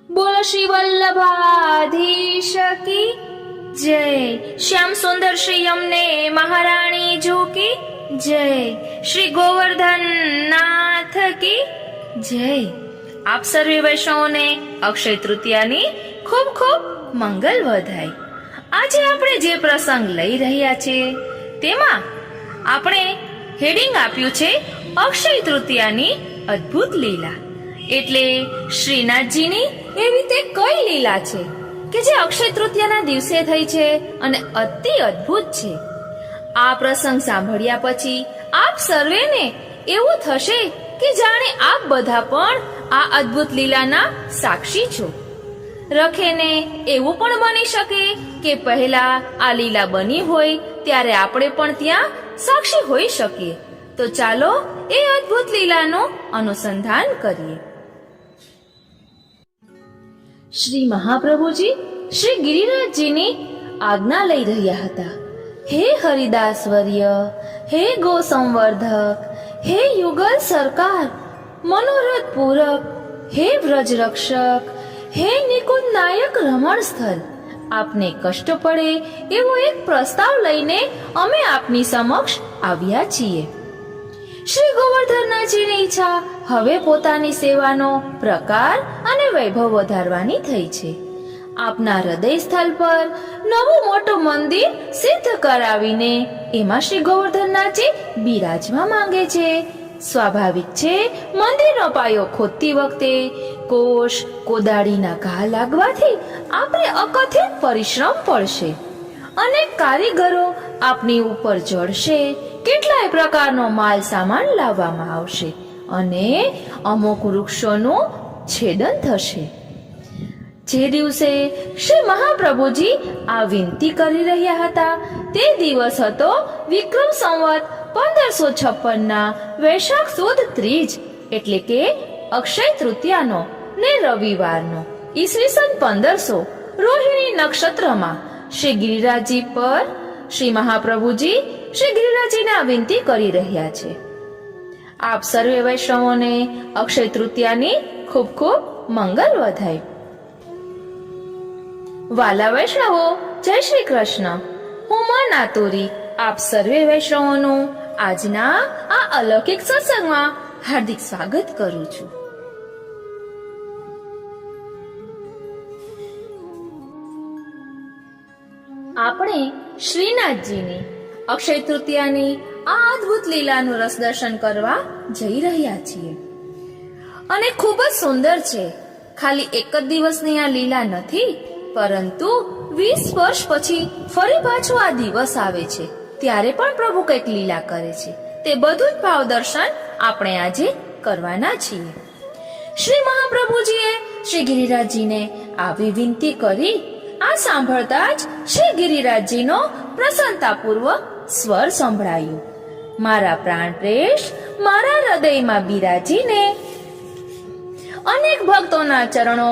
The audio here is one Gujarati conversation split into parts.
બોલો શ્રી વલ્લભાધીશ કી જય. શ્યામ સુંદર શ્રી યમને મહારાણી જી કી જય. શ્રી ગોવર્ધન નાથ કી જય. આપ સર્વે વૈષ્ણવોને અક્ષય તૃતીયાની ખૂબ ખૂબ મંગલ વધાય. આજે આપણે જે પ્રસંગ લઈ રહ્યા છે તેમાં આપણે હેડિંગ આપ્યું છે અક્ષય તૃતીયાની અદ્ભુત લીલા. એટલે શ્રીનાથજીની એવી તે કઈ લીલા છે કે જે અક્ષય તૃતીયાના દિવસે થઈ છે અને અતિ અદ્ભુત છે. આ પ્રસંગ સાંભળ્યા પછી આપ સર્વેને એવું થશે કે જાણે આપ બધા પણ આ અદ્ભુત લીલાના સાક્ષી છો. રખેને એવું પણ બની શકે કે પહેલા આ લીલા બની હોય ત્યારે આપણે પણ ત્યાં સાક્ષી હોઈ શકીએ. તો ચાલો એ અદ્ભુત લીલાનું અનુસંધાન કરીએ. શ્રી મહાપ્રભુજી શ્રી ગિરિરાજજીની આજ્ઞા લઈ રહ્યા હતા. હે હરિદાસવર્ય, હે ગો સંવર્ધક, હે યુગલ સરકાર, મનોરથ પૂરક, હે વ્રજ રક્ષક, હે નિકુંજ નાયક રમણ સ્થળ, આપને કષ્ટ પડે એવો એક પ્રસ્તાવ લઈને અમે આપની સમક્ષ આવ્યા છીએ. શ્રી ગોવર્ધનનાથજીની ઈચ્છા હવે પોતાની સેવાનો પ્રકાર અને વૈભવ વધારવાની થઈ છે. આપના હૃદય સ્થળ પર નવું મોટું મંદિર સિદ્ધ કરાવીને એમાં શ્રી ગોવર્ધનનાથજી બિરાજવા માંગે છે. સ્વાભાવિક છે, મંદિરનો પાયો ખોદતી વખતે કોષ કોદાળીના ઘા લાગવાથી આપણે અકથિત પરિશ્રમ પડશે. અનેક કારીગરો આપની ઉપર જડશે. કેટલાય પ્રકારનો માલ સામાન લાવવામાં આવશે અને અમુક વૃક્ષોનું છેદન થશે. જે દિવસે શ્રી મહાપ્રભુજી આ વિનંતી કરી રહ્યા હતા તે દિવસ હતો વિક્રમ સંવત 1556 ના વૈશાખ સુદ ત્રીજ, એટલે કે અક્ષય તૃતીયાનો ને રવિવારનો ઈસવીસન 1500 રોહિણી નક્ષત્રમાં શ્રી ગિરિરાજજી પર શ્રી મહાપ્રભુજી શ્રી ગિરિરાજજીને આ વિનંતી કરી રહ્યા છે. આપ સર્વે વૈષ્ણવોને અક્ષય તૃતીયાની ખૂબ ખૂબ મંગલ વધાય. વાલા વૈષ્ણવો, જય શ્રી કૃષ્ણ. હું મન આતુરી આપ સર્વે વૈષ્ણવોનું આજના આ અલૌકિક સત્સંગમાં હાર્દિક સ્વાગત કરું છું. આપણે શ્રીનાથજીની અક્ષય તૃતીયાની આ અદ્ભુત લીલાનું રસ દર્શન કરવા જઈ રહ્યા છીએ અને ખૂબ જ સુંદર છે. ખાલી એક જ દિવસની આ લીલા નથી, પરંતુ 20 વર્ષ પછી ફરી પાછો આ દિવસ આવે છે ત્યારે પણ પ્રભુ કંઈક લીલા કરે છે. તે બધું જ ભાવ દર્શન આપણે આજે કરવાના છીએ. શ્રી મહાપ્રભુજીએ શ્રી ગિરિરાજજીને આવી વિનંતી કરી. આ સાંભળતા જ શ્રી ગિરિરાજજીનો પ્રસન્નતાપૂર્વક સ્વર સંભળાયો. મારા પ્રાણપ્રેશ મારા હૃદયમાં બિરાજીને અનેક ભક્તોના ચરણો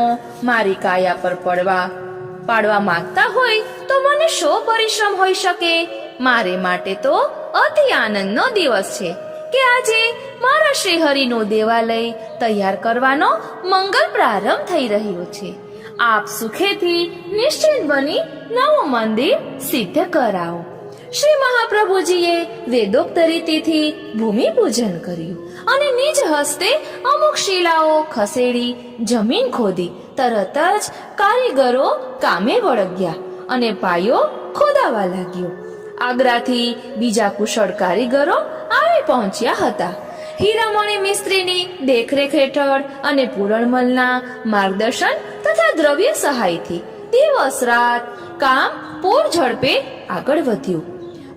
મારી કાયા પર પાડવા માંગતા હોય તો મને શો પરિશ્રમ હોઈ શકે. મારે માટે તો અતિ આનંદનો દિવસ છે કે આજે મારા શ્રી હરિનું દેવાલય તૈયાર કરવાનો મંગલ પ્રારંભ થઈ રહ્યો છે. આપ સુખેથી નિશ્ચિત બની નવું મંદિર સિદ્ધ કરાવો. શ્રી મહાપ્રભુજીએ વેદોક્ત રીતિથી ભૂમિ પૂજન કર્યું અને નિજ હસ્તે અમુક શિલાઓ ખસેડી જમીન ખોદી તરત જ કારીગરો કામે વળગ્યા અને પાયો ખોદાવા લાગ્યો. આગ્રાથી બીજા કુશળ કારીગરો આવી પહોંચ્યા હતા. હીરામણી મિસ્ત્રીની દેખરેખ હેઠળ અને પૂરણમલના માર્ગદર્શન તથા દ્રવ્ય સહાયથી દિવસ રાત કામ પૂર ઝડપે આગળ વધ્યું.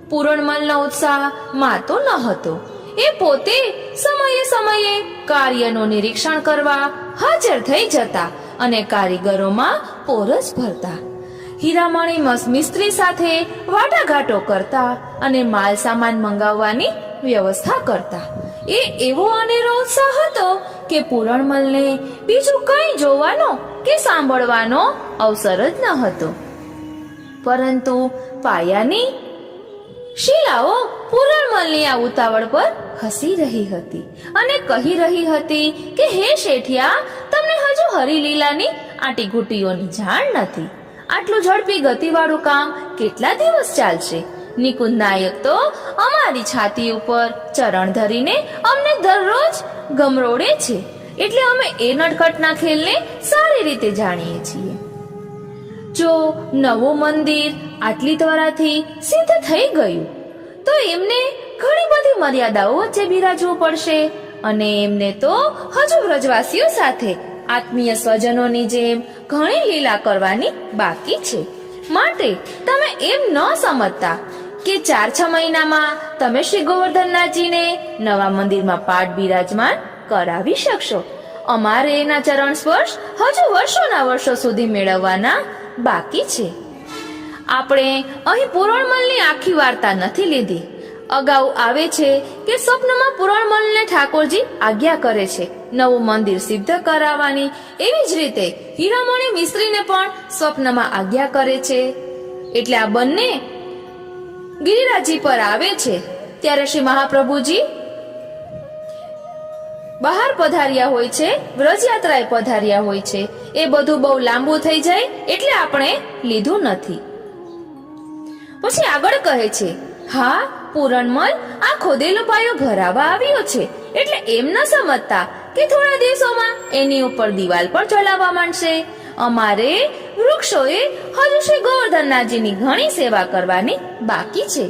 પૂરણમલનો ઉત્સાહ માતો ન હતો. એ પોતે સમયે સમયે કાર્યનું નિરીક્ષણ કરવા હાજર થઈ જતા અને કારીગરોમાં પોરસ ભરતા. હીરામણી મિસ્ત્રી સાથે વાટાઘાટો કરતા અને માલ સામાન મંગાવવાની વ્યવસ્થા કરતા. એ એવો અનેરો ઉત્સાહ હતો કે પૂરણમલને બીજું કંઈ જોવાનો કે સાંભળવાનો અવસર જ ન હતો. પરંતુ પાયાની શિલાઓ પૂરણમલની આ ઉતાવળ પર હસી રહી હતી અને કહી રહી હતી કે હે શેઠિયા, તમને હજુ હરિલીલાની આંટીઘૂંટીઓની જાણ નથી. આટલું ઝડપી ગતિવાળું કામ કેટલા દિવસ ચાલશે? નિકુંજ નાયક તો અમારી છાતી ઉપર ચરણ ધરીને અમને દરરોજ ગમરોડે છે, એટલે અમે એ નટખટના ખેલને સારી રીતે જાણીએ છીએ. જો નવું મંદિર આટલી ત્વરાથી સિદ્ધ થઈ ગયું તો એમને ઘણી બધી મર્યાદાઓ વચ્ચે બિરાજવું પડશે, અને એમને તો હજુ વ્રજવાસીઓ સાથે આત્મીય સ્વજનોની જેમ ઘણી લીલા કરવાની બાકી છે. માટે તમે એમ ન સમજતા કે 4-6 મહિનામાં તમે શ્રી ગોવર્ધનનાથજીને નવા મંદિરમાં પાઠ બિરાજમાન કરાવી શકશો. અમારે એના ચરણ સ્પર્શ હજુ વર્ષોના વર્ષો સુધી મેળવવાના બાકી છે. આપણે અહીં પુરણમલની આખી વાર્તા નથી લીધી. અગાઉ આવે છે કે સ્વપ્નમાં પુરણમલને ઠાકોરજી આજ્ઞા કરે છે નવું મંદિર સિદ્ધ કરાવવાની. એવી જ રીતે હીરામણી મિસ્ત્રીને પણ સ્વપ્નમાં આજ્ઞા કરે છે. એટલે આ બંને ગિરિરાજી પર આવે છે ત્યારે શ્રી મહાપ્રભુજી બહાર પધાર્યા હોય છે, વ્રજયાત્રાએ પધાર્યા હોય છે. એ બધું બહુ લાંબુ થઈ જાય એટલે આપણે લીધું નથી. પછી આગળ કહે છે, હા પુરણમલ આ ખોદેલો પાયો ભરાવા આવ્યો છે, એટલે એમ ન સમજતા કે થોડા દિવસોમાં એની ઉપર દિવાલ પણ ચલાવવા માંડશે. અમારે વૃક્ષોએ હજુ શ્રી ગોવર્ધનનાથજીની ઘણી સેવા કરવાની બાકી છે.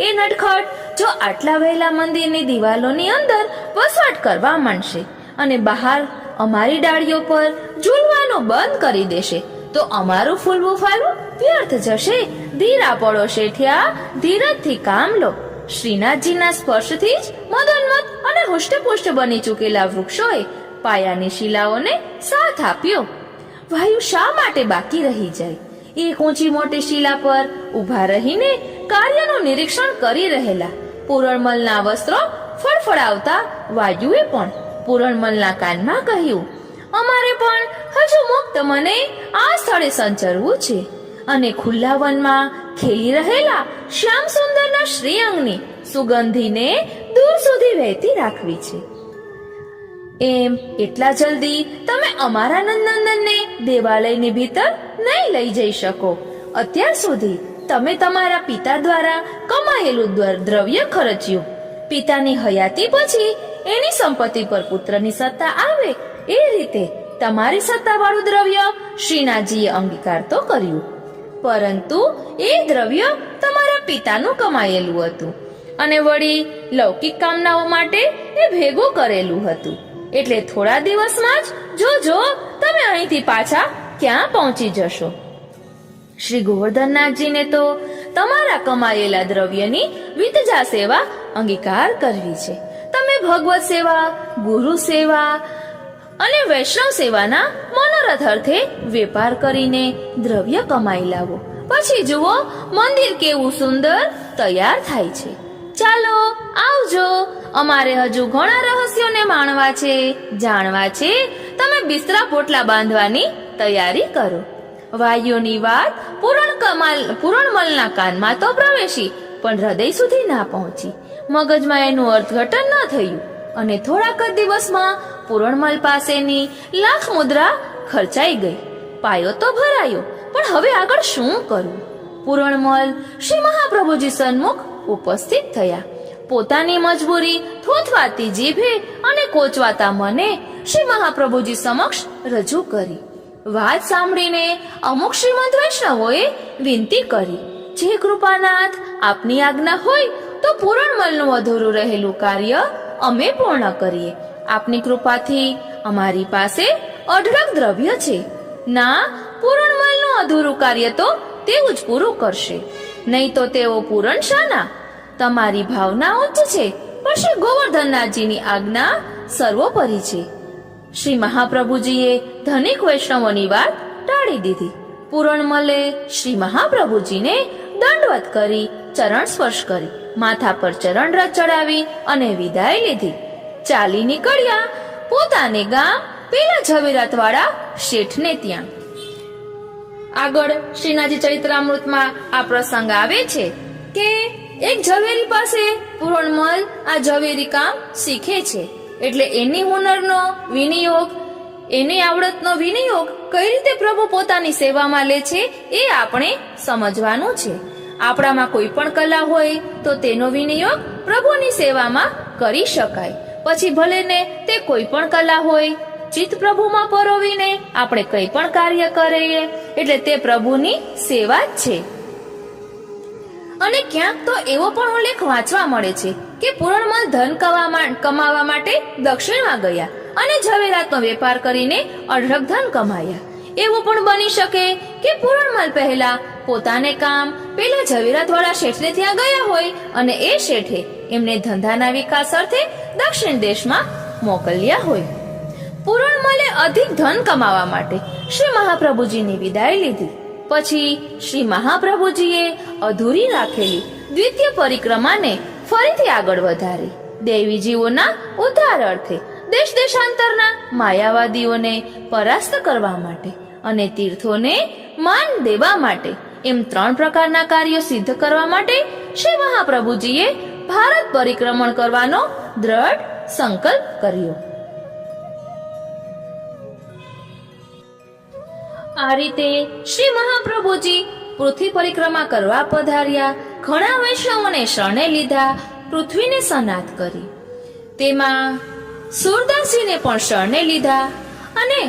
એ નટખટ જો આટલા વહેલા મંદિરની દિવાલોની અંદર વસવાટ કરવા માંડશે અને બહાર અમારી ડાળીઓ પર ઝૂલવાનું બંધ કરી દેશે તો અમારું ફૂલવું ફાલવું વ્યર્થ જશે. ધીરા પડો શેઠિયા, ધીરજથી કામ લો. શ્રીનાથજીના સ્પર્શથી જ મદોન્મત અને હુષ્ટપુષ્ટ બની ચૂકેલા વૃક્ષોએ પાયાની શિલાઓને સાથ આપ્યો. વાયુ શા માટે બાકી રહી જાય? એક ઊંચી મોટી શિલા પર ઊભા રહીને કાર્યનું નિરીક્ષણ કરી રહેલા પુરણમલના વસ્ત્રો ફડફડાવતા વાયુએ પણ પુરણમલના કાનમાં કહ્યું, અમારે પણ હજુ મુક્ત મને આ સ્થળે સંચરવું છે અને ખુલ્લા વનમાં ખેલી રહેલા શ્યામ સુંદરના શ્રીઅંગની સુગંધીને દૂર સુધી વહેતી રાખવી છે. એમ એટલા જલ્દી તમે અમારા નંદનંદનને દેવાલયની ભીતર નહીં લઈ જઈ શકો. અત્યાર સુધી તમે તમારા પિતા દ્વારા કમાયેલું દ્રવ્ય ખર્ચ્યું. પિતાની હયાતી પછી એની સંપત્તિ પર પુત્રની સત્તા આવે એ રીતે તમારી સત્તાવાળું દ્રવ્ય શ્રીનાથજીએ અંગીકાર તો કર્યું, પરંતુ એ દ્રવ્ય તમારા પિતાનું કમાયેલું હતું અને વળી લૌકિક કામનાઓ માટે એ ભેગું કરેલું હતું. એટલે થોડા દિવસમાં જ જોજો તમે અહીંથી પાછા ક્યાં પહોંચી જશો. શ્રી ગોવર્ધનનાથજીને તો તમારા કમાયેલા દ્રવ્યની વિતજા સેવા અંગીકાર કરવી છે. તમે ભગવત સેવા, ગુરુ સેવા અને વૈષ્ણવ સેવાના મનોરથ અર્થે વેપાર કરીને દ્રવ્ય કમાઈ લાવો. પછી જુઓ મંદિર કેવું સુંદર તૈયાર થાય છે. ચાલો આવજો, અમારે હજુ ઘણા રહસ્યોને માણવા છે, જાણવા છે. તમે બિસ્તરા પોટલા બાંધવાની તૈયારી કરો. વાયુની વાત પુરણમલના કાનમાં તો પ્રવેશી પણ હૃદય સુધી ના પહોંચી. મગજમાં એનું અર્થઘટન ન થયું અને થોડાક જ દિવસમાં પુરણમલ પાસેની લાખ મુદ્રા ખર્ચાઈ ગઈ. પાયો તો ભરાયો, પણ હવે આગળ શું કરવું? પુરણમલ શ્રી મહાપ્રભુજી સન્મુખ ઉપસ્થિત થયા. પોતાની મજબૂરી થોથવાતી જીભે અને કોચવાતા મને શ્રી મહાપ્રભુજી સમક્ષ રજૂ કરી. વાત સાંભળીને અમુક શ્રીમંત વૈષ્ણવોએ વિનંતી કરી, જે કૃપાનાથ આપની આજ્ઞા હોય તો પુરણમલનું અધૂરું રહેલું કાર્ય અમે પૂર્ણ કરીએ. આપની કૃપાથી અમારી પાસે અઢળક દ્રવ્ય છે. ના, પુરણમલનું અધૂરું કાર્ય તો તેવું જ પૂરું કરશે, નહીં તો તેઓ પૂરણ શાના? તમારી ભાવના ઉચ્ચ છે, પણ શ્રી ગોવર્ધનનાથજીની આજ્ઞા સર્વોપરી છે. શ્રી મહાપ્રભુજીએ ધનિક વૈષ્ણવોની વાત ટાળી દીધી. પુરણમલે શ્રી મહાપ્રભુજીને દંડવત કરી, ચરણ સ્પર્શ કરી, માથા પર ચરણરજ ચડાવી અને વિદાય લીધી. ચાલી નીકળ્યા પોતાને ગામ પેલા ઝવેરાત વાળા શેઠને ત્યાં. આગળ શ્રીનાથજી ચરિત્રામૃતમાં આ પ્રસંગ આવે છે કે એક ઝવેરી પાસે પુરણમલ આ ઝવેરી કામ શીખે છે. એટલે એની હુનરનો વિનિયોગ એની આવડતનો વિનિયોગ કઈ રીતે પ્રભુ પોતાની સેવામાં લે છે એ આપણે સમજવાનું છે. આપણામાં કોઈ પણ કલા હોય તો તેનો વિનિયોગ પ્રભુની સેવામાં કરી શકાય. પછી ભલે ને તે કોઈ પણ કલા હોય, ચિત્ત પ્રભુમાં પરોવીને આપણે કઈ પણ કાર્ય કરીએ એટલે તે પ્રભુની સેવા જ છે. અને ક્યાંક તો એવો પણ ઉલ્લેખ વાંચવા મળે છે કે પૂરણમલ ધન કમાવા માટે દક્ષિણમાં ગયા અને ઝવેરાતનો વેપાર કરીને અઢળક ધન કમાયા. એવું પણ બની શકે કે પૂરણમલ પહેલા પોતાને કામ પેલા ઝવેરાત વાળા શેઠને ત્યાં ગયા હોય અને એ શેઠે એમને ધંધાના વિકાસ અર્થે દક્ષિણ દેશમાં મોકલ્યા હોય. પૂરણમલે અધિક ધન કમાવા માટે શ્રી મહાપ્રભુજીની વિદાય લીધી. પછી શ્રી મહાપ્રભુજીએ અધૂરી રાખેલી દ્વિતીય પરિક્રમાને ફરીથી આગળ વધારી. દેવીજીઓના ઉદ્ધાર અર્થે દેશ દેશાંતરના માયાવાદીઓને પરાસ્ત કરવા માટે અને તીર્થોને માન દેવા માટે એમ 3 પ્રકારના કાર્યો સિદ્ધ કરવા માટે શ્રી મહાપ્રભુજીએ ભારત પરિક્રમણ કરવાનો દ્રઢ સંકલ્પ કર્યો. આ રીતે શ્રી મહાપ્રભુજી પૃથ્વી પરિક્રમા કરવા પધાર્યા. ઘણા વૈષ્ણવોને શરણે લીધા, પૃથ્વીને સનાથ કરી. તેમાં સુરદાસજીને પણ શરણે લીધા અને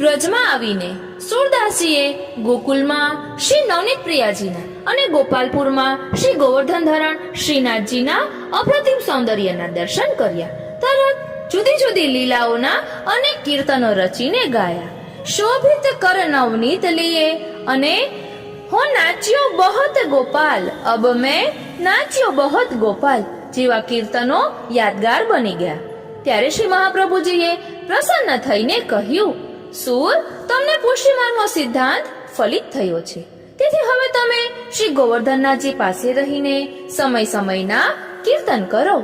વ્રજમાં આવીને સુરદાસજીએ ગોકુલમાં શ્રી નવનીત પ્રિયાજીના અને ગોપાલપુરમાં શ્રી ગોવર્ધન ધરણ શ્રીનાથજીના અપ્રતિમ સૌંદર્યના દર્શન કર્યા. તરત જુદી જુદી લીલાઓના અનેક કીર્તનો રચીને ગાયા. શોભિત કર નવનીત લીએ અને હો નાચ્યો બહોત ગોપાલ, અબ મેં નાચ્યો બહોત ગોપાલ જેવા કીર્તનો યાદગાર બની ગયા. ત્યારે શ્રી મહાપ્રભુજીએ પ્રસન્ન થઈને કહ્યું, સુર, તમને પુષ્ટિ માર્ગનો સિદ્ધાંત ફલિત થયો છે. તેથી હવે તમે શ્રી ગોવર્ધનનાથજી પાસે રહીને સમય સમયના કીર્તન કરો.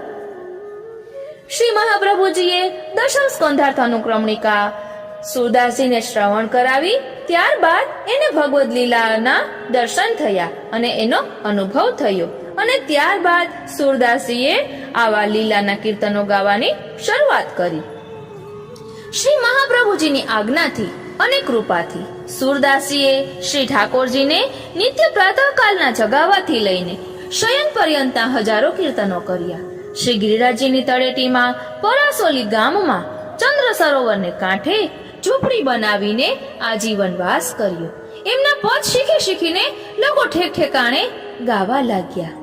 શ્રી મહાપ્રભુજીએ દશમ સ્કંધાર્થ અનુક્રમણિકા સુરદાસજીને શ્રવણ કરાવી. ત્યારબાદ એને ભગવદ લીલાના દર્શન થયા અને એનો અનુભવ થયો. અને ત્યારબાદ સુરદાસજીએ આવા લીલાના કીર્તનો ગાવાની શરૂઆત કરી. શ્રી મહાપ્રભુજીની આજ્ઞાથી અને કૃપાથી સુરદાસજીએ શ્રી ઠાકોરજીને નિત્ય પ્રાતઃકાલના જગાવાથી લઈને શયન પર્યંતના હજારો કીર્તનો કર્યા. શ્રી ગિરિરાજજીની તળેટીમાં પરાસોલી ગામમાં ચંદ્ર સરોવરને કાંઠે ઝૂંપડી બનાવીને આજીવન વાસ કર્યો. એમના પદ શીખી શીખીને લોકો ઠેક ઠેકાણે ગાવા લાગ્યા.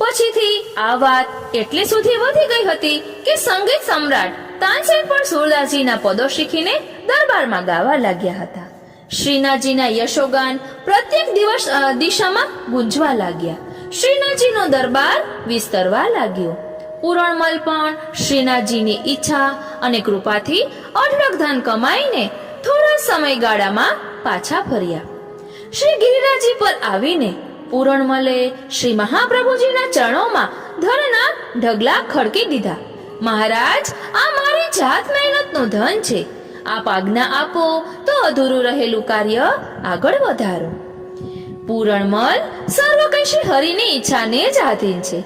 પછીથી આ વાત એટલી સુધી વધી ગઈ હતી કે સંગીત સમ્રાટ તાનસેન પણ સુરદાસજીના પદો શીખીને દરબારમાં ગાવા લાગ્યા હતા. શ્રીનાથજીના યશોગાન પ્રત્યેક દિશામાં ગુંજવા લાગ્યા. શ્રીનાથજીનો દરબાર વિસ્તરવા લાગ્યો. પૂરણમલ પણ શ્રીનાથજીની ઈચ્છા અને કૃપાથી અઢળક ધન કમાઈને થોડા સમયગાળામાં પાછા ફર્યા. શ્રી ગિરિરાજજી પર આવીને પૂરણમલે શ્રી મહાપ્રભુજીના ચરણોમાં ધનના ઢગલા ખડકી દીધા. મહારાજ, આ મારી જાત મહેનતનું ધન છે. આપ આજ્ઞા આપો તો અધૂરું રહેલું કાર્ય આગળ વધારો. પૂરણમલ સર્વ કંઈ શ્રી હરિની ઈચ્છાને જ આધીન છે.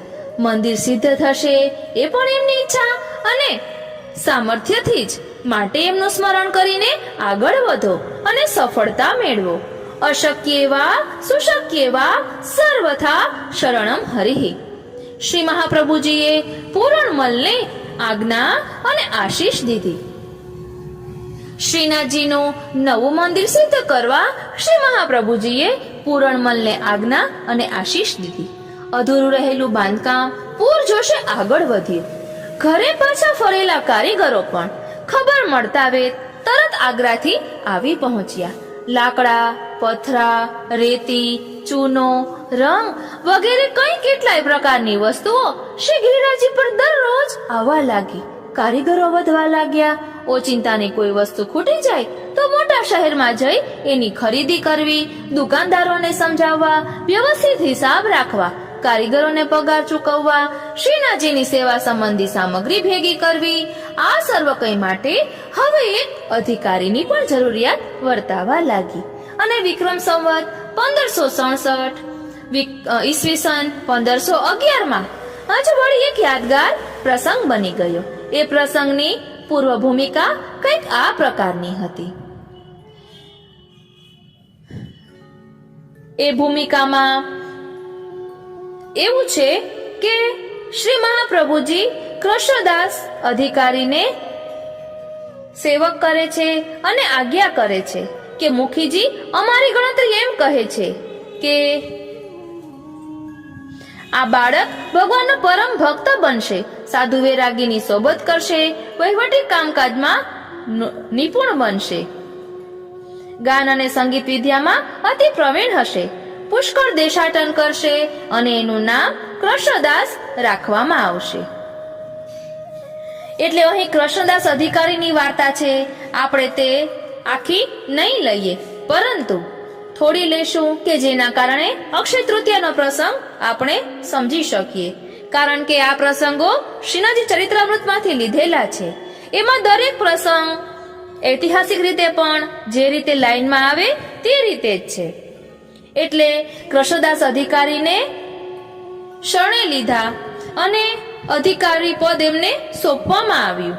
મંદિર સિદ્ધ થશે એ પણ એમની ઈચ્છા અને સામર્થ્યથી જ. માટે એમનું સ્મરણ કરીને આગળ વધો અને સફળતા મેળવો. અશક્ય એવા સુશક્ય એવા સર્વથા શરણમ હરિ. શ્રી મહાપ્રભુજીએ પૂરણમલને આજ્ઞા અને આશીષ દીધી. શ્રીનાથજીનું નવું મંદિર સિદ્ધ કરવા શ્રી મહાપ્રભુજીએ પૂરણમલને આજ્ઞા અને આશીષ દીધી. અધૂરું રહેલું બાંધકામ પૂરજોશે આગળ વધ્યું. ઘરે પાછા ફરેલા કારીગરો પણ ખબર મળતા વેત તરત આગ્રાથી આવી પહોંચ્યા. લાકડા, પથરા, રેતી, ચૂનો, રંગ વગેરે કઈ કેટલાય પ્રકારની વસ્તુઓ શ્રી ગિરિરાજજી પર દરરોજ આવવા લાગી. કારીગરો વધવા લાગ્યા. ઓચિંતાની કોઈ વસ્તુ ખૂટી જાય તો મોટા શહેરમાં જઈ એની ખરીદી કરવી, દુકાનદારોને સમજાવવા, વ્યવસ્થિત હિસાબ રાખવા, કારીગરોને પગાર ચૂકવવા, શ્રીનાથજીની સેવા સંબંધી સામગ્રી ભેગી કરવી, આ સર્વ કંઈ માટે હવે એક અધિકારીની પણ જરૂરિયાત વર્તાવા લાગી. અને વિક્રમ સંવત 1567 ઈસવીસન 1511 માં હજુ વળી એક યાદગાર પ્રસંગ બની ગયો. એ પ્રસંગની પૂર્વ ભૂમિકા કંઈક આ પ્રકારની હતી. એ ભૂમિકામાં એવું છે કે શ્રી મહાપ્રભુજી કૃષ્ણદાસ અધિકારીને સેવક કરે છે અને આજ્ઞા કરે છે કે મુખીજી, અમારી ગણતરી એમ કહે છે કે આ બાળક ભગવાનનો પરમ ભક્ત બનશે, સાધુ વૈરાગીની સોબત કરશે, વહીવટી કામકાજમાં નિપુણ બનશે, ગાન અને સંગીત વિદ્યામાં અતિ પ્રવીણ હશે, પુષ્કળ દેશાટન કરશે અને એનું નામ કૃષ્ણદાસ રાખવામાં આવશે. એટલે અહીં કૃષ્ણદાસ અધિકારીની વાર્તા છે. આપણે તે આખી નહીં લઈએ, પરંતુ થોડી લેશું કે જેના કારણે અક્ષય તૃતીયાનો પ્રસંગ આપણે સમજી શકીએ. કારણ કે આ પ્રસંગો શ્રીનાથજી ચરિત્રામૃતમાંથી લીધેલા છે. એમાં દરેક પ્રસંગ ઐતિહાસિક રીતે પણ જે રીતે લાઈનમાં આવે તે રીતે જ છે. એટલે કૃષ્ણદાસ અધિકારીને શરણે લીધા અને અધિકારી પદ એમને સોંપવામાં આવ્યું.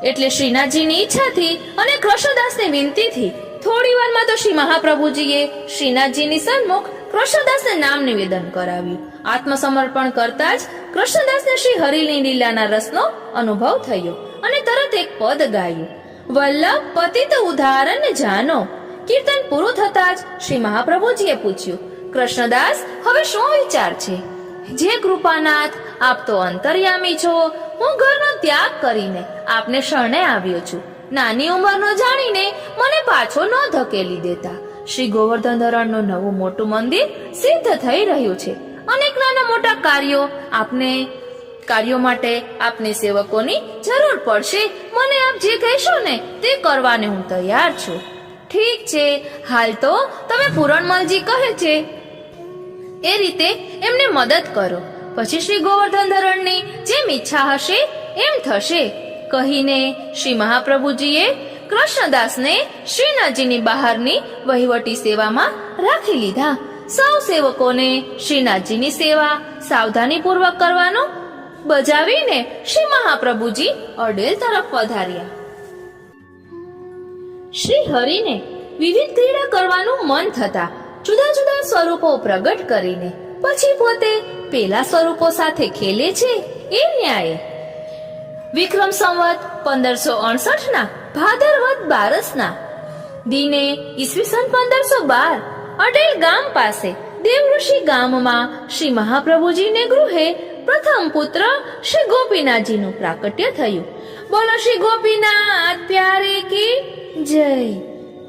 એટલે શ્રીનાથજીની ઈચ્છાથી અને કૃષ્ણદાસની વિનંતીથી થોડી વારમાં તો શ્રી મહાપ્રભુજીએ શ્રીનાથજીની સન્મુખ કૃષ્ણદાસને નામ નિવેદન કરાવ્યું. આત્મસમર્પણ કરતા જ કૃષ્ણદાસને શ્રી હરિની લીલાના રસનો અનુભવ થયો અને તરત એક પદ ગાયું, વલ્લભ પતિત ઉદાહરણ જાનો. કીર્તન પૂરું થતા જ શ્રી મહાપ્રભુજીએ પૂછ્યું, કૃષ્ણદાસ, હવે શું વિચાર છે? જે કૃપાનાથ, આપ તો અંતર્યામી છો. હું ઘરનો ત્યાગ કરીને આપને શરણે આવ્યો છું. નાની ઉંમરનો જાણીને મને પાછો ન ધકેલી દેતા. શ્રી ગોવર્ધન ધરણનું નવું મોટું મંદિર સિદ્ધ થઈ રહ્યું છે. અનેક નાના મોટા કાર્યો માટે આપને સેવકોની જરૂર પડશે. મને આપ જે કહેશો ને તે કરવાને હું તૈયાર છું. ઠીક છે, હાલ તો તમે પૂરણમલજી કહે છે એ રીતે એમને મદદ કરો. પછી શ્રી ગોવર્ધન ધરણની જેમ ઈચ્છા હશે એમ થશે કહીને શ્રી મહાપ્રભુજીએ કૃષ્ણદાસને શ્રીનાથજીની બહારની વહીવટી સેવામાં રાખી લીધા. સૌ સેવકોને શ્રીનાથજીની સેવા સાવધાનીપૂર્વક કરવાનું બજાવીને શ્રી મહાપ્રભુજી અડેલ તરફ પધાર્યા. શ્રી હરિને વિવિધ ક્રીડા કરવાનું મન થતા જુદા જુદા સ્વરૂપો પ્રગટ કરીને પછી પોતે પેલા સ્વરૂપો સાથે ખેલે છે એ ન્યાય. વિક્રમ સંવત 1568 ના ભાદરવદ બારસના દિને ઈસવીસન 1512 અટેલ ગામ પાસે દેવઋષિ ગામમાં શ્રી મહાપ્રભુજીને ગૃહે પ્રથમ પુત્ર શ્રી ગોપીનાથજીનું પ્રાકટ્ય થયું. બોલો શ્રી ગોપીનાથ પ્યારે કી જય.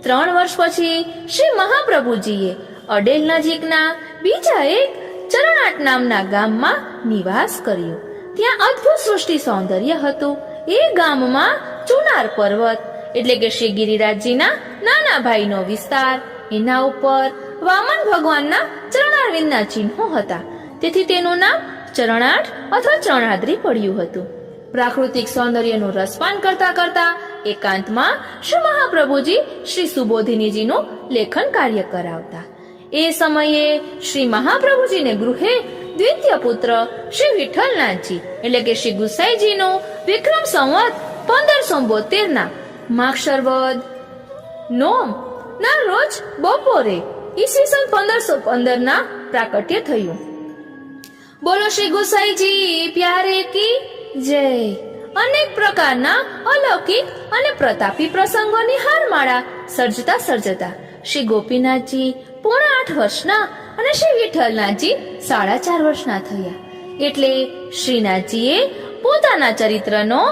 3 વર્ષ પછી શ્રી મહાપ્રભુજીએ અડેલ નજીકના બીજા એક ચરણાટ નામના ગામમાં નિવાસ કર્યો. ત્યાં અદ્ભુત સૃષ્ટિ સૌંદર્ય હતું. એ ગામમાં ચુનાર પર્વત એટલે કે શ્રી ગિરિરાજજીના નાના ભાઈનો વિસ્તાર, એના ઉપર વામન ભગવાનના ચરણારવિંદના ચિહ્નો હતા. તેથી તેનું નામ ચરણાટ અથવા ચરણાદ્રી પડ્યું હતું. પ્રાકૃતિક સૌંદર્યનું રસપાન કરતા કરતા એકાંતમાં શ્રી મહાપ્રભુજી શ્રી સુબોધિનીજીનું લેખન કાર્ય કરાવતા. એ સમયે શ્રી મહાપ્રભુજીને ગૃહે દ્વિતીય પુત્ર શ્રી વિઠ્ઠલનાથજી એટલે કે શ્રી ગુસાઈજીનું વિક્રમ સંવત 1572 ના માગશર વદ નોમ ના રોજ બપોરે ઈસવીસન 1515 ના પ્રાકટ્ય થયું. બોલો શ્રી ગુસાઈજી પ્યારે કી જય. અનેક પ્રકારના અલૌકિક અને પ્રતાપી પ્રસંગોની હારમાળા સર્જતા શ્રી ગોપીનાથજી 8.5 વર્ષના અને શ્રી વિઠ્ઠલનાથજી 4.5 વર્ષના થયા. એટલે શ્રીનાથજીએ પોતાના ચરિત્રનો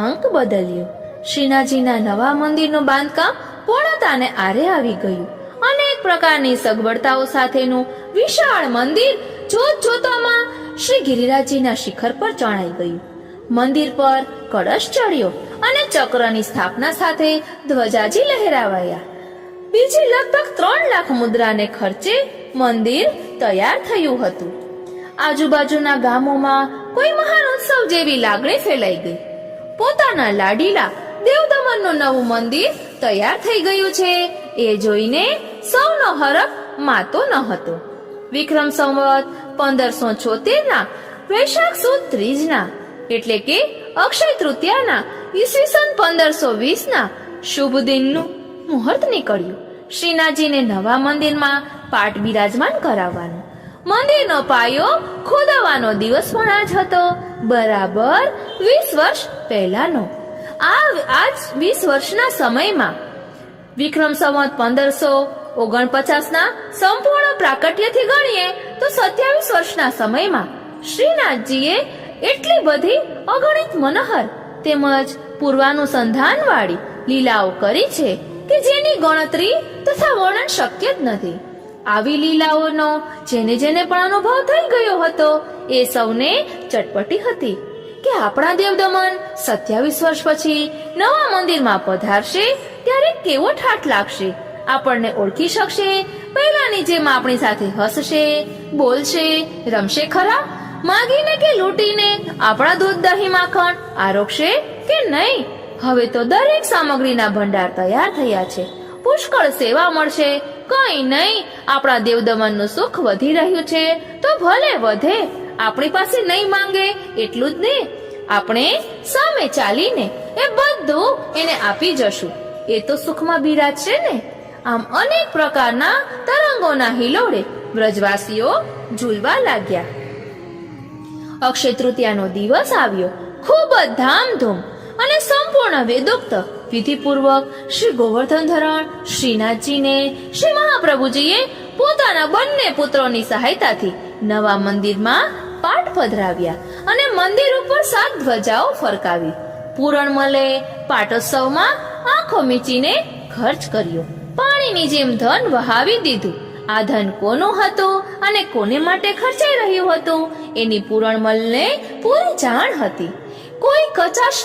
અંક બદલ્યો. શ્રીનાથજીના નવા મંદિરનું બાંધકામ પૂર્ણતાને આરે આવી ગયું. અનેક પ્રકારની સગવડતાઓ સાથેનું વિશાળ મંદિર જોતજોતામાં શ્રી ગિરિરાજજીના શિખર પર ચણાઈ ગયું. મંદિર પર કળશ ચડ્યો અને ચક્રની સ્થાપના સાથે ધ્વજાજી લહેરાવાયા. બીજી લગભગ 3 લાખ મુદ્રાને ખર્ચે મંદિર તૈયાર થયું હતું. આજુબાજુના ગામોમાં કોઈ મહાન ઉત્સવ જેવી લાગણી ફેલાઈ ગઈ. પોતાના લાડીલા દેવદમનનું નવું મંદિર તૈયાર થઈ ગયું છે એ જોઈને સૌનો હરખ માતો ન હતો. વિક્રમ સંવત 1576 ના વૈશાખ સુદ ત્રીજના એટલે કે અક્ષય તૃતીયાના ઈસવીસન 1520ના શુભ દિનનું મુહૂર્ત નીકળ્યું. શ્રીનાથજીને નવા મંદિરમાં પાટ બિરાજમાન કરાવવાનું. મંદિરનો પાયો ખોદાવાનો દિવસ પણ આજ હતો, બરાબર 20 વર્ષ પહેલાનો. આજ 20 વર્ષના સમયમાં વિક્રમ સંવત 1549ના સંપૂર્ણ પ્રાકટ્યથી ગણીએ તો 27 વર્ષના સમયમાં શ્રીનાથજીએ એટલી બધી અગણિત મનોહર તેમજ પૂર્વાનુસંધાન વાળી લીલાઓ કરી છે કે જેની ગણતરી તથા વર્ણન શક્ય જ નથી. આવી લીલાઓનો જેને જેને પણ અનુભવ થઈ ગયો હતો એ સૌને ચટપટી હતી કે આપણા દેવદમન 27 વર્ષ પછી નવા મંદિરમાં પધારશે ત્યારે કેવો ઠાઠ લાગશે, આપણને ઓળખી શકશે, પહેલાની જેમ આપણી સાથે હસશે, બોલશે, રમશે ખરા, માગીને કે લૂંટીને આપણા દૂધ દહીં માખણ આરોગશે કે નહીં. હવે તો દરેક સામગ્રીના ભંડાર તૈયાર થયા છે, પુષ્કળ સેવા મળશે. કઈ નહીં, આપણા દેવદમનનું સુખ વધી રહ્યું છે તો ભલે વધે, આપણી પાસે નહીં માંગે એટલું જ ને, આપણે સામે ચાલીને એ બધું એને આપી જશું. એ તો સુખમાં બિરાજશે ને. આમ અનેક પ્રકારના તરંગોના હિલોડે વ્રજવાસીઓ ઝૂલવા લાગ્યા. અક્ષય તૃતીયાનો દિવસ આવ્યો. ખૂબ જ ધામધૂમ અને સંપૂર્ણ વેદોક્ત વિધિપૂર્વક શ્રી ગોવર્ધન ધરણ શ્રીનાથજીને શ્રી મહાપ્રભુજીએ પોતાના બંને પુત્રોની સહાયતાથી નવા મંદિરમાં પાટ પધરાવ્યા અને મંદિર ઉપર 7 ધ્વજાઓ ફરકાવી. પૂરણમલે પાટોત્સવમાં આંખો મીચીને ખર્ચ કર્યો. પાણીની જેમ ધન વહાવી દીધું. આ ધન કોનું હતું અને કોને માટે ખર્ચાઈ રહ્યું હતું એની પૂરણમલને પૂરી જાણ હતી. કોઈ કચાશ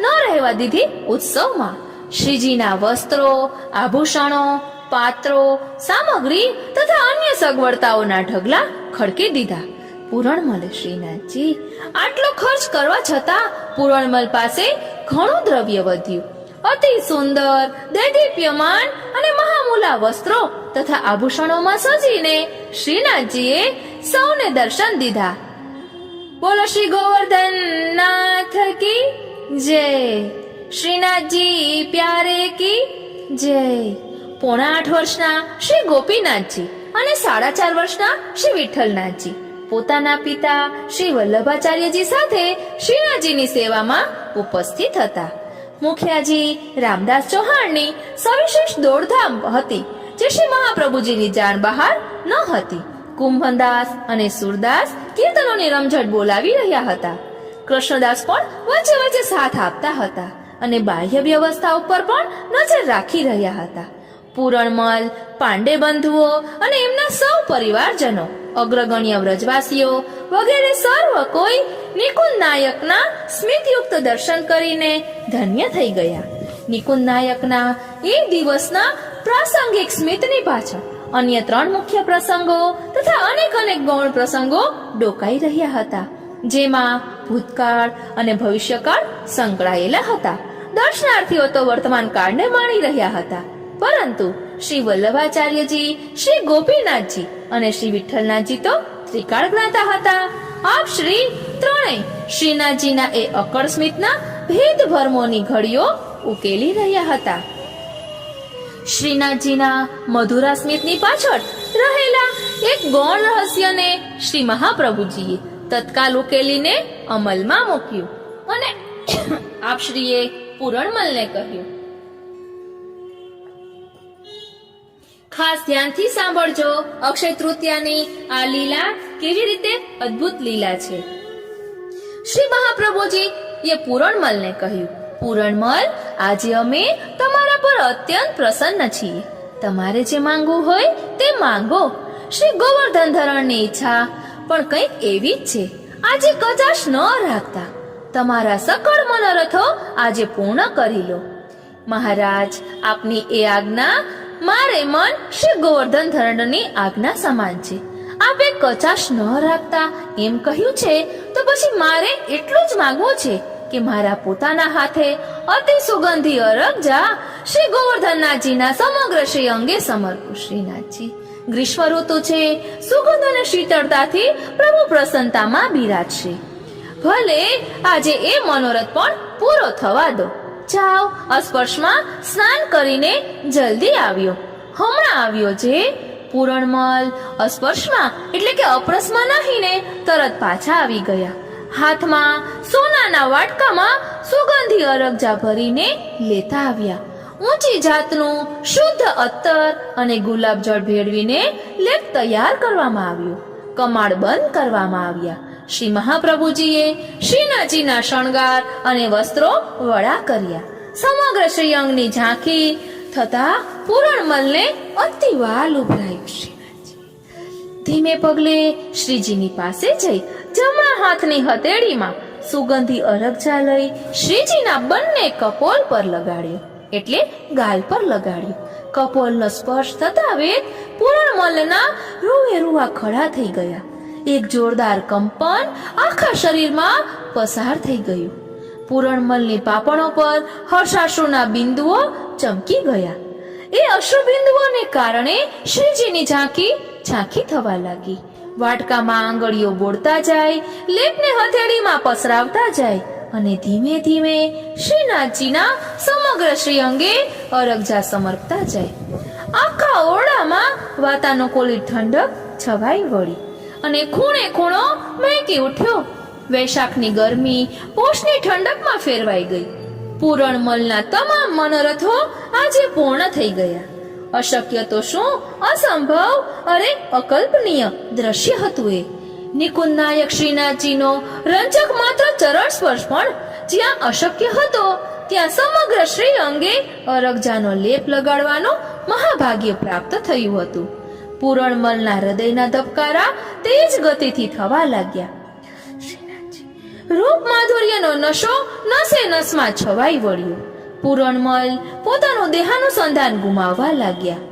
ન રહેવા દીધી ઉત્સવમાં. શ્રીજીના વસ્ત્રો, આભૂષણો, પાત્રો, સામગ્રી તથા અન્ય સગવડતાઓના ઢગલા ખડકી દીધા. પૂરણમલ શ્રીનાથજી આટલો ખર્ચ કરવા છતાં પૂરણમલ પાસે ઘણું દ્રવ્ય વધ્યું. અતિ સુંદર, દૈદીપ્યમાન અને મહામૂલા વસ્ત્રો તથા આભૂષણોમાં સજીને શ્રીનાથજીએ સૌને દર્શન દીધા. બોલો શ્રી ગોવર્ધન નાથ કી જય, શ્રીનાથજી પ્યારે કી જય. 8.5 વર્ષના શ્રી ગોપીનાથજી અને 4.5 વર્ષના શ્રી વિઠ્ઠલનાથજી પોતાના પિતા શ્રી વલ્લભાચાર્યજી સાથે શ્રીનાથજીની સેવામાં ઉપસ્થિત હતા. મુખિયાજી રામદાસ ચૌહાણની સવિશેષ દોડધામ હતી જે શ્રી મહાપ્રભુજીની જાણ બહાર ન હતી. કુંભનદાસ અને સુરદાસ કીર્તનોની રમઝટ બોલાવી રહ્યા હતા. કૃષ્ણદાસ પણ વચ્ચે વચ્ચે સાથ આપતા હતા અને બાહ્ય વ્યવસ્થા ઉપર પણ નજર રાખી રહ્યા હતા. પૂરણમલ, પાંડે બંધુઓ અને એમના સૌ પરિવારજનો, અગ્રગણ્ય વ્રજવાસીઓ વગેરે સર્વ કોઈ નિકુંજ નાયકના સ્મિતયુક્ત દર્શન કરીને ધન્ય થઈ ગયા. નિકુંજ નાયકના એ દિવસના પ્રાસંગિક સ્મિતની પાછળ અન્ય 3 મુખ્ય પ્રસંગો તથા અનેક ગૌણ પ્રસંગો ડોકાઈ રહ્યા હતા, જેમાં ભૂતકાળ અને ભવિષ્યકાળ સંકળાયેલા હતા. દર્શનાર્થીઓ તો વર્તમાન કાળને માણી રહ્યા હતા, પરંતુ શ્રી વલ્લભાચાર્યજી, શ્રી ગોપીનાથજી અને શ્રી વિઠ્ઠલનાથજી તો ત્રિકાળ જ્ઞાતા હતા. આપ શ્રી ત્રણેય શ્રીનાથજીના એ અકળ સ્મિતના ભેદ ભરમોની ઘડીઓ ઉકેલી રહ્યા હતા. શ્રીનાથજીના મધુરા સ્મિતની પાછળ રહેલા એક ગૌણ રહસ્યને શ્રી મહાપ્રભુજીએ તત્કાલ ઉકેલીને અમલમાં મૂક્યું અને આપશ્રીએ પૂરણમલને કહ્યું, ખાસ ધ્યાનથી સાંભળજો. અક્ષય તૃતીયાની આ લીલા કેવી રીતે અદ્ભુત લીલા છે. શ્રી મહાપ્રભુજી એ પૂરણમલને કહ્યું, પૂરણમલ, આજે અમે તમારા પર અત્યંત પ્રસન્ન છીએ. તમારે જે માંગવું હોય તે માંગો. શ્રી ગોવર્ધન ધરણની ઈચ્છા પણ કંઈક એવી જ છે. આજે કચાશ ન રાખતા તમારા સકળ મનોરથો આજે પૂર્ણ કરી લો. મહારાજ, આપની એ આજ્ઞા મારે મન શ્રી ગોવર્ધન ધરણની આજ્ઞા સમાન છે. આપે કચાશ ન રાખતા એમ કહ્યું છે તો પછી મારે એટલું જ માંગવું છે કે મારા પોતાના હાથે અતિ સુગંધી અરગજા શ્રી ગોવર્ધનનાથજીના સમગ્ર શ્રી અંગે સમર્પું. શ્રીનાથજી, ગ્રીષ્મ ઋતુ છે, સુગંધ અને શીતળતાથી પ્રભુ પ્રસન્નતામાં બિરાજશે. ભલે આજે એ મનોરથ પણ પૂરો થવા દો. જાઓ, અસ્પર્શમાં સ્નાન કરીને જલ્દી આવ્યો. હમણાં આવ્યો જે. પૂરણમલ અસ્પર્શમાં એટલે કે અપરસમાં નહીને તરત પાછા આવી ગયા. હાથમાં સોનાના વાટકામાં સુગંધી અરગજા ભરીને લેતા આવ્યા. ઊંચી જાતનું શુદ્ધ અત્તર અને ગુલાબ જળ ભેળવીને લેપ તૈયાર કરવામાં આવ્યો. કમાડ બંધ કરવામાં આવ્યા. શ્રી મહાપ્રભુજીએ શ્રીનાથજીના શણગાર અને વસ્ત્રો વડા કર્યા. સમગ્ર શ્રીઅંગની ઝાંખી થતા પૂરણમલને અતિ વાલ ઉભરાયું. શ્રીનાથજી ધીમે પગલે શ્રીજીની પાસે જઈ જમણા હાથની હથેળીમાં સુગંધી અરગજા લઈ શ્રીજીના બંને કપોલ પર લગાડ્યો, એટલે ગાલ પર લગાડ્યો. કપોલનો સ્પર્શ થતા વેત પૂરણમલના રૂએ રૂવા ખડા થઈ ગયા. એક જોરદાર કંપન આખા શરીરમાં પસાર થઈ ગયું. પૂરણમલની પાપણો પર હર્ષાશ્રુના બિંદુઓ ચમકી ગયા. એ અશ્રુ બિંદુઓને કારણે શ્રીજીની ઝાંખી થવા લાગી. વાટકામાં આંગળીઓ બોળતા જાય, લેપને હથેળીમાં પસરાવતા જાય અને ધીમે ધીમે શ્રીનાથજીના સમગ્ર શ્રી અંગે અરગજા સમર્પતા જાય. આખા ઓરડામાં વાતાનુકૂલિત ઠંડક છવાઈ વળી અને ખૂણે ખૂણો મહેકી ઉઠ્યો. વૈશાખની ગરમી પોષની ઠંડકમાં ફેરવાઈ ગઈ. પૂરણમલના તમામ મનોરથો આજે પૂર્ણ થઈ ગયા. અશક્ય તો શું, અસંભવ, અરે અકલ્પનીય દ્રશ્ય હતું એ. નિકુંજ નાયક શ્રીનાથજીનો રંજક માત્ર ચરણ સ્પર્શ પણ જ્યાં અશક્ય હતો ત્યાં સમગ્ર શ્રી અંગે અરગજાનો લેપ લગાડવાનો મહાભાગ્ય પ્રાપ્ત થયું હતું. પૂરણમલના હૃદયના ધબકારા તેજ ગતિથી થવા લાગ્યા. રૂપ માધુર્યનો નશો નસે નસમાં છવાઈ વળ્યો. પૂરણમલ પોતાનું દેહાનુસંધાન ગુમાવવા લાગ્યા.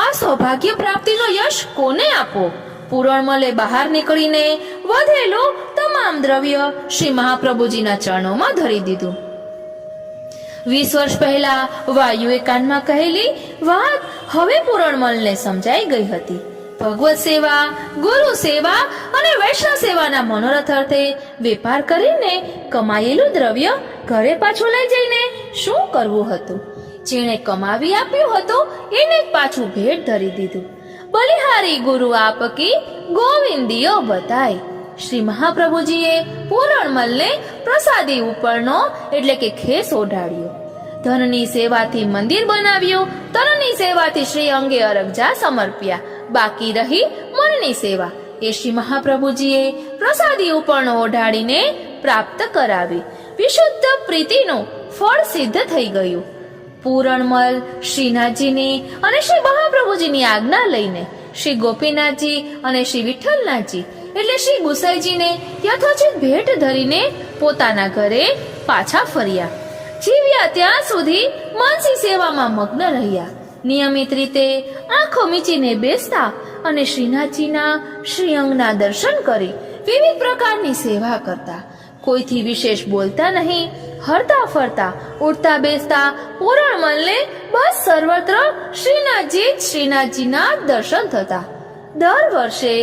આ સૌભાગ્ય પ્રાપ્તિનો યશ કોને આપો? પૂરણમલે બહાર નીકળીને વધેલું તમામ દ્રવ્ય શ્રી મહાપ્રભુજીના ચરણોમાં ધરી દીધું. 20 વર્ષ પહેલા વાયુએ કાનમાં કહેલી વાત હવે પૂરણમલને સમજાઈ ગઈ હતી. ભગવત સેવા, ગુરુ સેવા અને વૈષ્ણવ સેવાના મનોરથ અર્થે વેપાર કરીને કમાયેલું દ્રવ્ય ઘરે પાછું લઈ જઈને શું કરવું હતું? જેણે કમાવી આપ્યું હતું એને પાછું ભેટ ધરી દીધું. બલિહારી ગુરુ આપકી ગોવિંદીઓ બતાય. શ્રી મહાપ્રભુજીએ પૂરણમલને પ્રસાદી ઉપરનો એટલે કે ખેસ ઓઢાડ્યો. ધનની સેવાથી મંદિર બનાવ્યું, તનની સેવાથી શ્રી અંગે અરગજા સમર્પ્યા. બાકી રહી મનની સેવા, એ શ્રી મહાપ્રભુજીએ પ્રસાદી ઉપરનો ઓઢાડીને પ્રાપ્ત કરાવી. વિશુદ્ધ પ્રીતિનું ફળ સિદ્ધ થઈ ગયું. પૂરણમલ શ્રીનાથજીની અને શ્રી મહાપ્રભુજીની આજ્ઞા લઈને શ્રી ગોપીનાથજી અને શ્રી વિઠ્ઠલનાથજી એટલે શ્રી ગુસાઈજીને યથોચિત ભેટ ધરીને પોતાના ઘરે પાછા ફર્યા. જીવ્યા ત્યાં સુધી માનસી સેવામાં મગ્ન રહ્યા. નિયમિત રીતે આંખો મીચીને બેસતા અને શ્રીનાથજીના શ્રીઅંગના દર્શન કરી વિવિધ પ્રકારની સેવા કરતા. કોઈથી વિશેષ બોલતા નહીં, હરતા ફરતા, ઉઠતા બેસતા પૂરણમલને બસ સર્વત્ર શ્રીનાથજીના દર્શન થતા. દર વર્ષે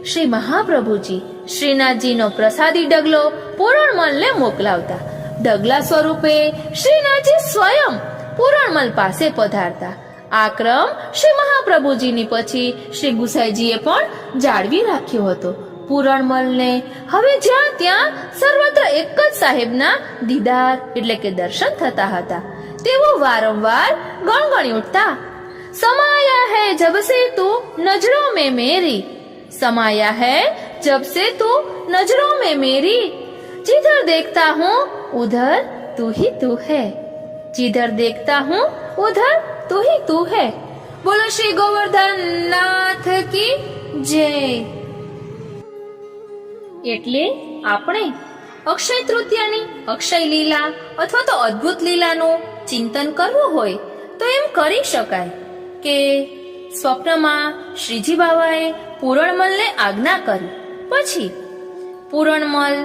શ્રી મહાપ્રભુજી શ્રીનાથજીનો પ્રસાદી ડગલો પૂરણમલને મોકલાવતા. ડગલા સ્વરૂપે શ્રીનાથજી સ્વયં પૂરણમલ પાસે પધારતા. આ ક્રમ શ્રી મહાપ્રભુજીની પછી શ્રી ગુસાઈજીએ પણ જાળવી રાખ્યો હતો. પૂરણમલને હવે જ્યાં ત્યાં સર્વત્ર એક જ સાહેબના દીદાર એટલે કે દર્શન થતા હતા. તેઓ વારંવાર ગણગણી ઉઠતા, સમાયા હૈ જબ સે તું નજરો મેં મેરી, સમાયા હૈ જબ સે તું નજરો મેં મેરી, जिधर देखता हूँ उधर तू ही तू है, जिधर देखता हूँ उधर तू ही तू है. बोलो श्री गोवर्धन नाथ की जय. એટલે આપણે અક્ષય તૃતીયાની અક્ષય લીલા અથવા તો અદ્ભુત લીલાનું ચિંતન કરવું હોય તો એમ કરી શકાય કે સ્વપ્નમાં શ્રીજી બાવાએ પૂરણમલને આજ્ઞા કરી. પછી પૂરણમલ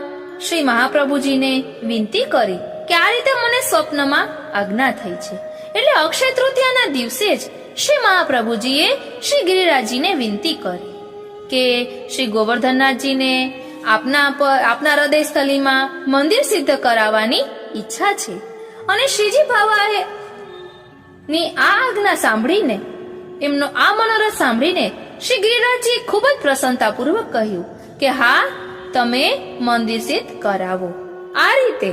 શ્રી મહાપ્રભુજીને વિનંતી કરી કે આ રીતે મને સ્વપ્નમાં આજ્ઞા થઈ છે. એટલે અક્ષય તૃતીયાના દિવસે જ શ્રી મહાપ્રભુજીએ શ્રી ગિરિરાજજીને વિનંતી કરી કે શ્રી ગોવર્ધનનાથજીને આપના હૃદય સ્થલીમાં મંદિર સિદ્ધ કરાવવાની ઈચ્છા છે. અને શ્રીજી બાવાએ ની આ આજ્ઞા સાંભળીને, એમનો આ મનોરથ સાંભળીને શ્રી ગિરિરાજજી ખૂબ જ પ્રસન્નતાપૂર્વક કહ્યું કે હા, તમે મંદિર સિદ્ધ કરાવો. આ રીતે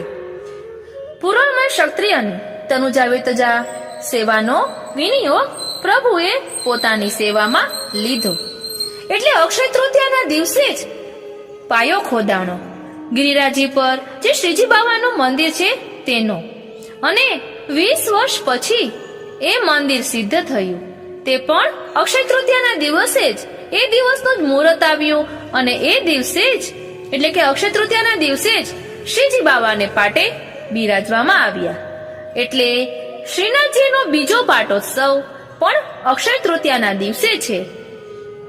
પુરાણમાં ક્ષત્રિયની તનુજા વિતજા સેવાનો વિનિયોગ પ્રભુએ પોતાની સેવામાં લીધો. એટલે અક્ષય તૃતીયાના દિવસે જ પાયો ખોદાણો ગિરિરાજી પર જે શ્રીજી બાવાનું મંદિર છે તેનો. અને 20 વર્ષ પછી એ મંદિર સિદ્ધ થયું. તે પણ અક્ષય તૃતીયાના દિવસે જ, એ દિવસનું જ મુહૂર્ત આવ્યું અને એ દિવસે જ, એટલે કે અક્ષય તૃતીયાના દિવસે જ શ્રીજી બાવાને પાટે બિરાજવામાં આવ્યા. એટલે શ્રીનાથજીનો બીજો પાટોત્સવ પણ અક્ષય તૃતીયાના દિવસે છે.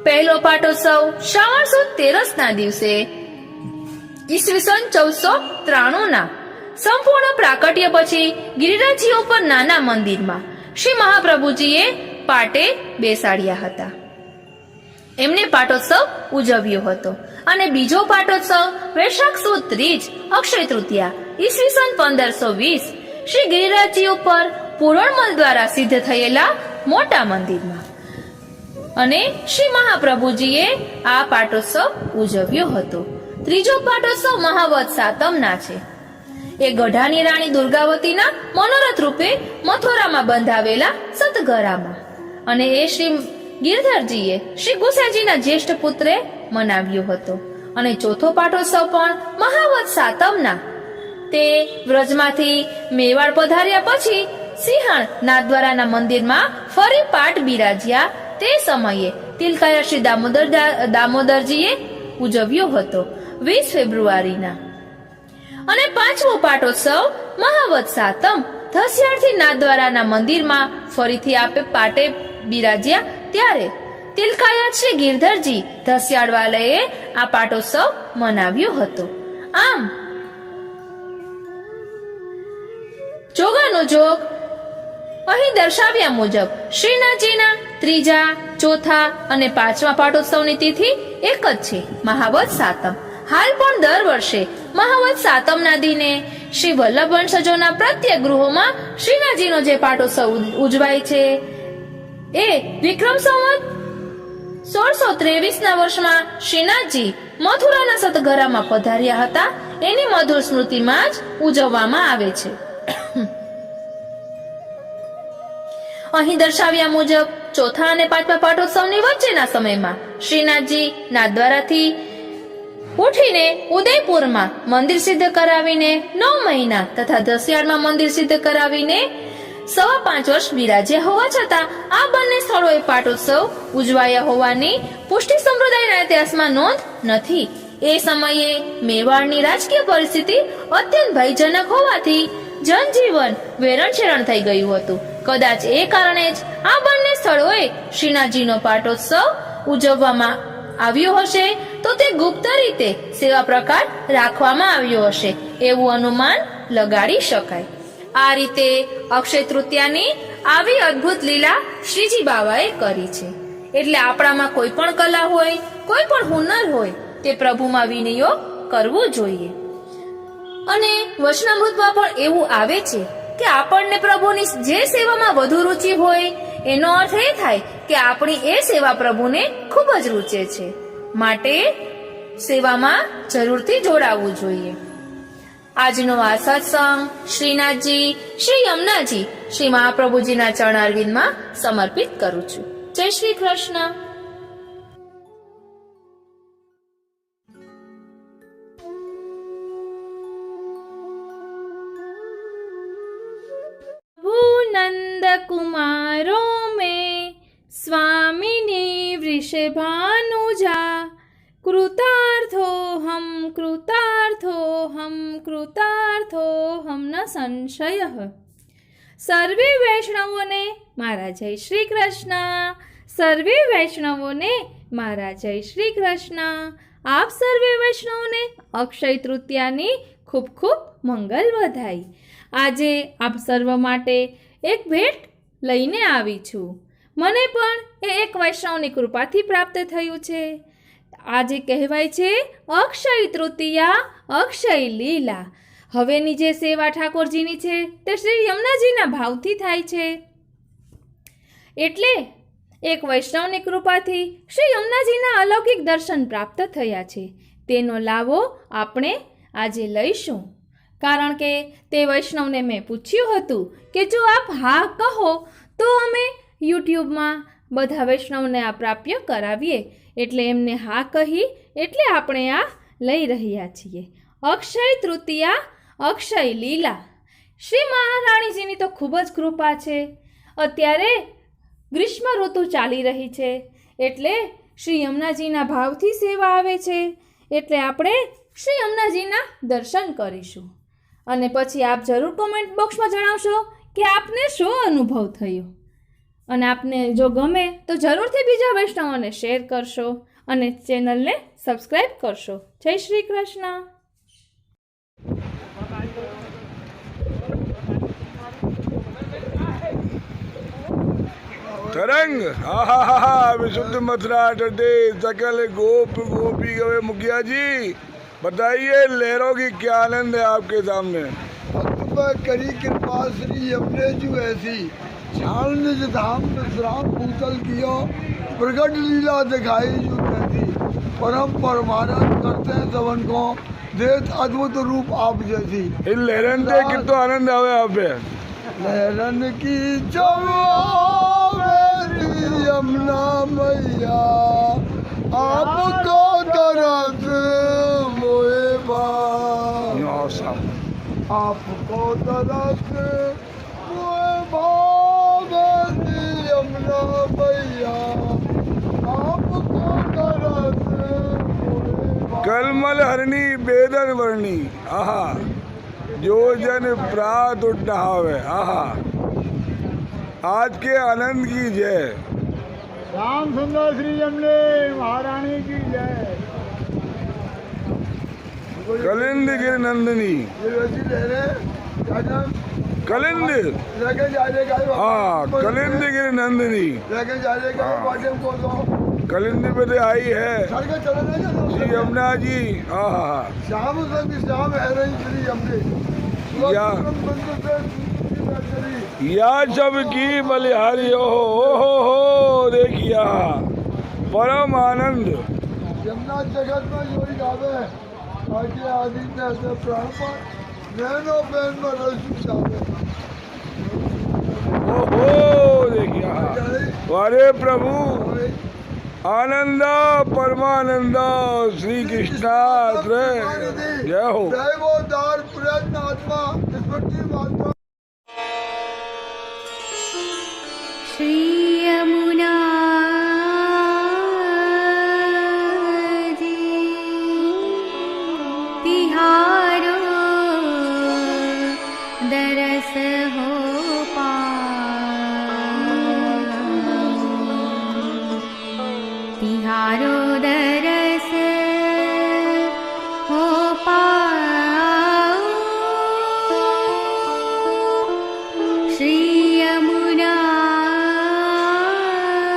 પહેલો પાટોત્સવ શ્રાવણ સુદ 13ના દિવસે ઈસવીસન 1493ના સંપૂર્ણ પ્રાકટ્ય પછી ગિરિરાજજી ઉપર નાના મંદિરમાં શ્રી મહાપ્રભુજીએ પાટે બેસાડ્યા હતા. એમને પાટોત્સવ ઉજવ્યો હતો. અને બીજો પાટોત્સવ વૈશાખ સુદ 30 અક્ષય તૃતીયા ઈસવીસન 1520 શ્રી ગિરિરાજજી ઉપર પૂરણમલ દ્વારા સિદ્ધ થયેલા મોટા મંદિરમાં. અને શ્રી મહાપ્રભુજીએ આ પાટોત્સવ ઉજવ્યો હતો. ત્રીજો પાટોત્સવ મહાવદ સાતમના છે. એ ગઢાની રાણી દુર્ગાવતીના મનોરથ રૂપે મથુરામાં બંધાવેલા સતગરામાં. અને એ શ્રી ગિરધરજીએ શ્રી ગુસાઈજીના જ્યેષ્ઠ પુત્રે મનાવ્યો હતો. અને ચોથો પાટોત્સવ પણ મહાવદ સાતમના, તે વ્રજમાંથી મેવાડ પધાર્યા પછી સિંહણ નાથદ્વારાના મંદિરમાં ફરી પાટ બિરાજ્યા તે સમયે તિલકાયા શ્રી દામોદરજીએ ઉજવ્યો હતો 20 ફેબ્રુઆરીના. અને પાંચમો પાટોત્સવ મહાવદ સાતમ ધસિયાળથી નાથદ્વારાના મંદિરમાં ફરીથી આપે પાટે બિરાજ્યા ત્યારે તિલકાયા શ્રી ગિરધરજી ધસિયાળવાલાએ આ પાટોત્સવ મનાવ્યો હતો. આમ જોગાનો જોગ અહીં દર્શાવ્યા મુજબ શ્રીનાથજીના ત્રીજા, ચોથા અને પાંચમા પાટોત્સવની તિથિ એક જ છે, મહાવદ સાતમ. હાલ પણ દર વર્ષે મહાવદ સાતમના દિને શ્રી વલ્લભ વંશજોના પ્રત્યેક ગૃહોમાં શ્રીનાથજીનો જે પાટોત્સવ ઉજવાય છે એ વિક્રમ સંવત 1623ના વર્ષમાં શ્રીનાથજી મથુરાના સતગરામાં પધાર્યા હતા એની મધુર સ્મૃતિમાં જ ઉજવવામાં આવે છે. અહીં દર્શાવ્યા મુજબ ચોથા અને પાંચમા પાટોત્સવની વચ્ચેના સમયમાં શ્રીનાથજી નાથદ્વારાથી ઉઠીને ઉદયપુરમાં મંદિર સિદ્ધ કરાવીને 9 મહિના તથા ધસિયાળમાં મંદિર સિદ્ધ કરાવીને 5.25 વર્ષ બિરાજ્યા હોવા છતાં આ બંને સ્થળોએ પાટોત્સવ ઉજવાયા હોવાની પુષ્ટિ સંપ્રદાયના ઇતિહાસમાં નોંધ નથી. એ સમયે મેવાડની રાજકીય પરિસ્થિતિ અત્યંત ભયજનક હોવાથી જનજીવન વેરણછેરણ થઈ ગયું હતું. કદાચ એ કારણે જ આ બંને સ્થળોએ શ્રીનાથજીનો પાટોત્સવ ઉજવવામાં આવ્યો હશે, તો તે ગુપ્ત રીતે સેવા પ્રકાર રાખવામાં આવ્યો હશે એવું અનુમાન લગાડી શકાય. આ રીતે અક્ષય તૃતીયાની આવી અદ્ભુત લીલા શ્રીજી બાવાએ કરી છે. એટલે આપણામાં કોઈ પણ કલા હોય, કોઈ પણ હુનર હોય, તે પ્રભુમાં વિનિયોગ કરવો જોઈએ. અને વચનામૃતમાં પણ એવું આવે છે કે આપણને પ્રભુની જે સેવામાં વધુ રુચિ હોય એનો અર્થ એ થાય કે આપણી એ સેવા પ્રભુને ખૂબ જ રૂચે છે. માટે સેવામાં જરૂરથી જોડાવવું જોઈએ. આજનો આ સત્સંગ શ્રીનાથજી, શ્રી યમુનાજી, શ્રી મહાપ્રભુજીના ચરણારવિંદમાં સમર્પિત કરું છું. જય શ્રી કૃષ્ણ. नंद कुमारो में स्वामिनी वृषभानुजा कृतार्थो हम न संशय. સર્વે વૈષ્ણવોને મારા જય શ્રી કૃષ્ણ. સર્વે વૈષ્ણવોને મારા જય શ્રી કૃષ્ણ. આપ સર્વે વૈષ્ણવોને અક્ષય તૃતીયાની ખૂબ ખૂબ મંગલ વધાઈ. આજે આપ સર્વ માટે એક ભેટ લઈને આવી છું. મને પણ એ એક વૈષ્ણવની કૃપાથી પ્રાપ્ત થયું છે. આજે કહેવાય છે અક્ષય તૃતીયા, અક્ષય લીલા. હવેની જે સેવા ઠાકોરજીની છે તે શ્રી યમુનાજીના ભાવથી થાય છે. એટલે એક વૈષ્ણવની કૃપાથી શ્રી યમુનાજીના અલૌકિક દર્શન પ્રાપ્ત થયા છે. તેનો લાભો આપણે આજે લઈશું. કારણ કે તે વૈષ્ણવને મેં પૂછ્યું હતું કે જો આપ હા કહો તો અમે યુટ્યુબમાં બધા વૈષ્ણવને આ પ્રાપ્ય કરાવીએ. એટલે એમને હા કહી એટલે આપણે આ લઈ રહ્યા છીએ. અક્ષય તૃતીયા, અક્ષય લીલા. શ્રી મહારાણીજીની તો ખૂબ જ કૃપા છે. અત્યારે ગ્રીષ્મ ઋતુ ચાલી રહી છે એટલે શ્રી યમુનાજીના ભાવથી સેવા આવે છે. એટલે આપણે શ્રી યમુનાજીના દર્શન કરીશું. અને પછી આપ જરૂર કોમેન્ટ બોક્સમાં જણાવશો કે આપને શું અનુભવ થયો. અને આપને જો ગમે તો જરૂરથી બીજા વૈષ્ણવોને શેર કરશો અને ચેનલને સબસ્ક્રાઈબ કરશો. જય શ્રી કૃષ્ણ. तरंग आहा विशुद्ध मथुरा तटे सकल गोप गोपी गवे। मुखिया जी बताइए लहरों की क्या आनंद है आपके सामने। करी कृपा श्री यमुने जू ऐसी छाल निज धाम विश्राम भूतल कियो प्रगट लीला दिखाई जू कैसी। परम परमानंद करते हैं सबन को देत अद्भुत रूप आप जैसी। इन लहरन से कितना आनंद आवे आप पे। लहरन की यमुना मैया आपको तरस मोए आपको तरस मोए यमुना मैया आपको तरस कलमल हरणी बेदन वर्णी आहा जो जन प्रात उठ नहावे। आहा आज के आनंद की जय। राम सुंदर श्री यमुने महारानी की जय। कलिंद गिर नंदिनी कलिंद हाँ कलिंद गिर नंदिनी कलिंद पे तो आई है श्री यमुना जी। हाँ श्याम संग श्याम है रही श्री यमुने या सब की बलिहारी हो देखिया परम आनंद। यमुना जगत में जोड़ी गावे आगे आदित्य ऐसे प्राण पर नैनो बैन में रस जावे। ओहो देखिया वारे प्रभु आनंद परमानंद श्री कृष्णा जय हो। दैवोदार प्रयत्न आत्मा स्मृति